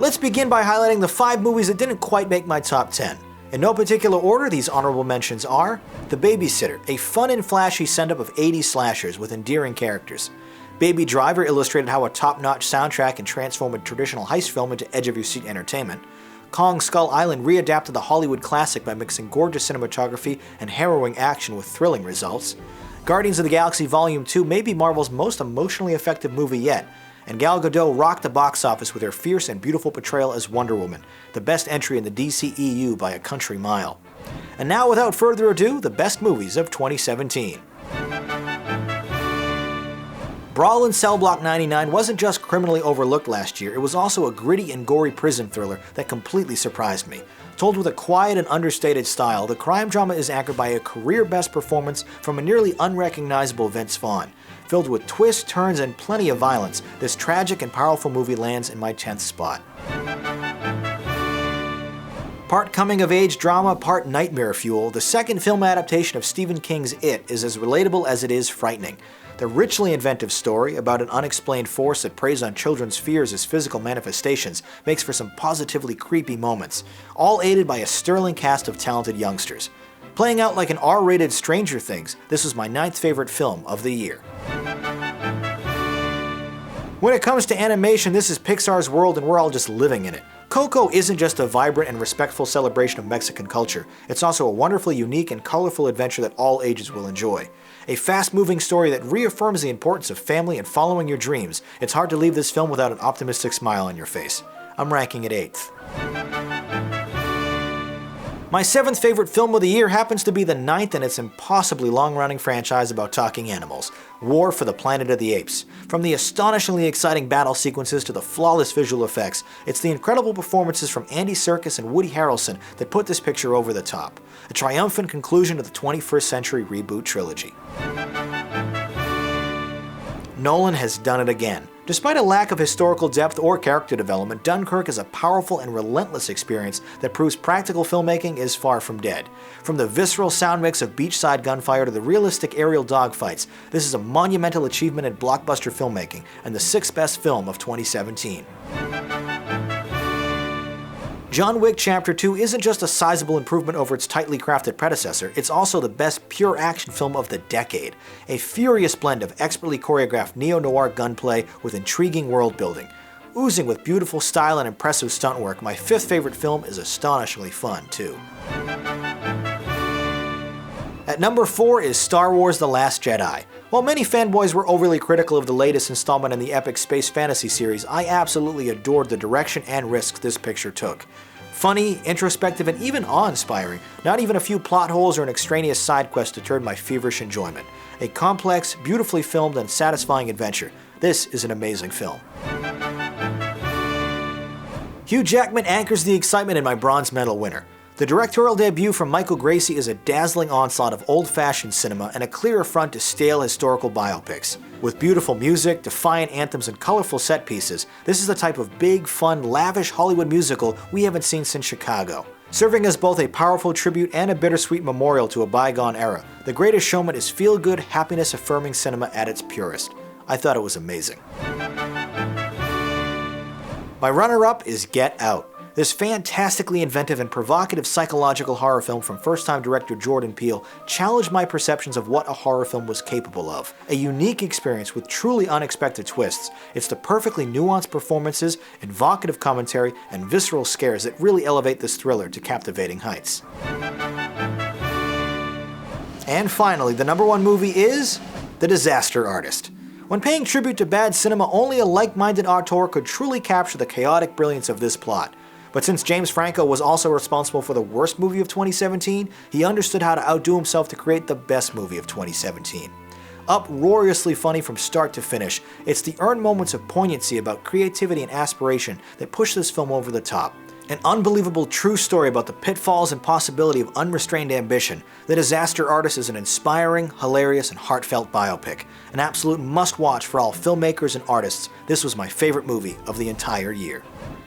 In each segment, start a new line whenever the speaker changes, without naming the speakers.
Let's begin by highlighting the 5 movies that didn't quite make my top 10. In no particular order, these honorable mentions are The Babysitter, a fun and flashy send-up of 80s slashers with endearing characters. Baby Driver illustrated how a top-notch soundtrack can transform a traditional heist film into edge-of-your-seat entertainment. Kong Skull Island readapted the Hollywood classic by mixing gorgeous cinematography and harrowing action with thrilling results. Guardians of the Galaxy Volume 2 may be Marvel's most emotionally effective movie yet, and Gal Gadot rocked the box office with her fierce and beautiful portrayal as Wonder Woman, the best entry in the DCEU by a country mile. And now, without further ado, the best movies of 2017. Brawl in Cell Block 99 wasn't just criminally overlooked last year, it was also a gritty and gory prison thriller that completely surprised me. Told with a quiet and understated style, the crime drama is anchored by a career-best performance from a nearly unrecognizable Vince Vaughn. Filled with twists, turns, and plenty of violence, this tragic and powerful movie lands in my 10th spot. Part coming-of-age drama, part nightmare fuel, the second film adaptation of Stephen King's It is as relatable as it is frightening. The richly inventive story about an unexplained force that preys on children's fears as physical manifestations makes for some positively creepy moments, all aided by a sterling cast of talented youngsters. Playing out like an R-rated Stranger Things, this was my 9th favorite film of the year. When it comes to animation, this is Pixar's world and we're all just living in it. Coco isn't just a vibrant and respectful celebration of Mexican culture, it's also a wonderfully unique and colorful adventure that all ages will enjoy. A fast-moving story that reaffirms the importance of family and following your dreams. It's hard to leave this film without an optimistic smile on your face. I'm ranking it 8th. My 7th favorite film of the year happens to be the 9th in its impossibly long-running franchise about talking animals, War for the Planet of the Apes. From the astonishingly exciting battle sequences to the flawless visual effects, it's the incredible performances from Andy Serkis and Woody Harrelson that put this picture over the top. A triumphant conclusion to the 21st century reboot trilogy. Nolan has done it again. Despite a lack of historical depth or character development, Dunkirk is a powerful and relentless experience that proves practical filmmaking is far from dead. From the visceral sound mix of beachside gunfire to the realistic aerial dogfights, this is a monumental achievement in blockbuster filmmaking and the 6th best film of 2017. John Wick Chapter 2 isn't just a sizable improvement over its tightly crafted predecessor, it's also the best pure action film of the decade. A furious blend of expertly choreographed neo-noir gunplay with intriguing world building. Oozing with beautiful style and impressive stunt work, my 5th favorite film is astonishingly fun too. At number 4 is Star Wars: The Last Jedi. While many fanboys were overly critical of the latest installment in the epic space fantasy series, I absolutely adored the direction and risks this picture took. Funny, introspective, and even awe-inspiring, not even a few plot holes or an extraneous side quest deterred my feverish enjoyment. A complex, beautifully filmed, and satisfying adventure. This is an amazing film. Hugh Jackman anchors the excitement in my bronze medal winner. The directorial debut from Michael Gracey is a dazzling onslaught of old-fashioned cinema and a clear affront to stale historical biopics. With beautiful music, defiant anthems, and colorful set pieces, this is the type of big, fun, lavish Hollywood musical we haven't seen since Chicago. Serving as both a powerful tribute and a bittersweet memorial to a bygone era, The Greatest Showman is feel-good, happiness-affirming cinema at its purest. I thought it was amazing. My runner-up is Get Out. This fantastically inventive and provocative psychological horror film from first-time director Jordan Peele challenged my perceptions of what a horror film was capable of. A unique experience with truly unexpected twists. It's the perfectly nuanced performances, evocative commentary, and visceral scares that really elevate this thriller to captivating heights. And finally, the number 1 movie is The Disaster Artist. When paying tribute to bad cinema, only a like-minded auteur could truly capture the chaotic brilliance of this plot. But since James Franco was also responsible for the worst movie of 2017, he understood how to outdo himself to create the best movie of 2017. Uproariously funny from start to finish, it's the earned moments of poignancy about creativity and aspiration that push this film over the top. An unbelievable true story about the pitfalls and possibility of unrestrained ambition, The Disaster Artist is an inspiring, hilarious, and heartfelt biopic. An absolute must-watch for all filmmakers and artists. This was my favorite movie of the entire year.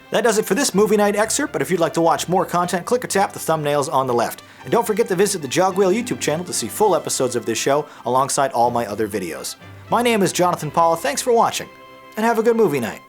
That does it for this movie night excerpt, but if you'd like to watch more content, click or tap the thumbnails on the left. And don't forget to visit the Jogwheel YouTube channel to see full episodes of this show alongside all my other videos. My name is Jonathan Paula, thanks for watching, and have a good movie night.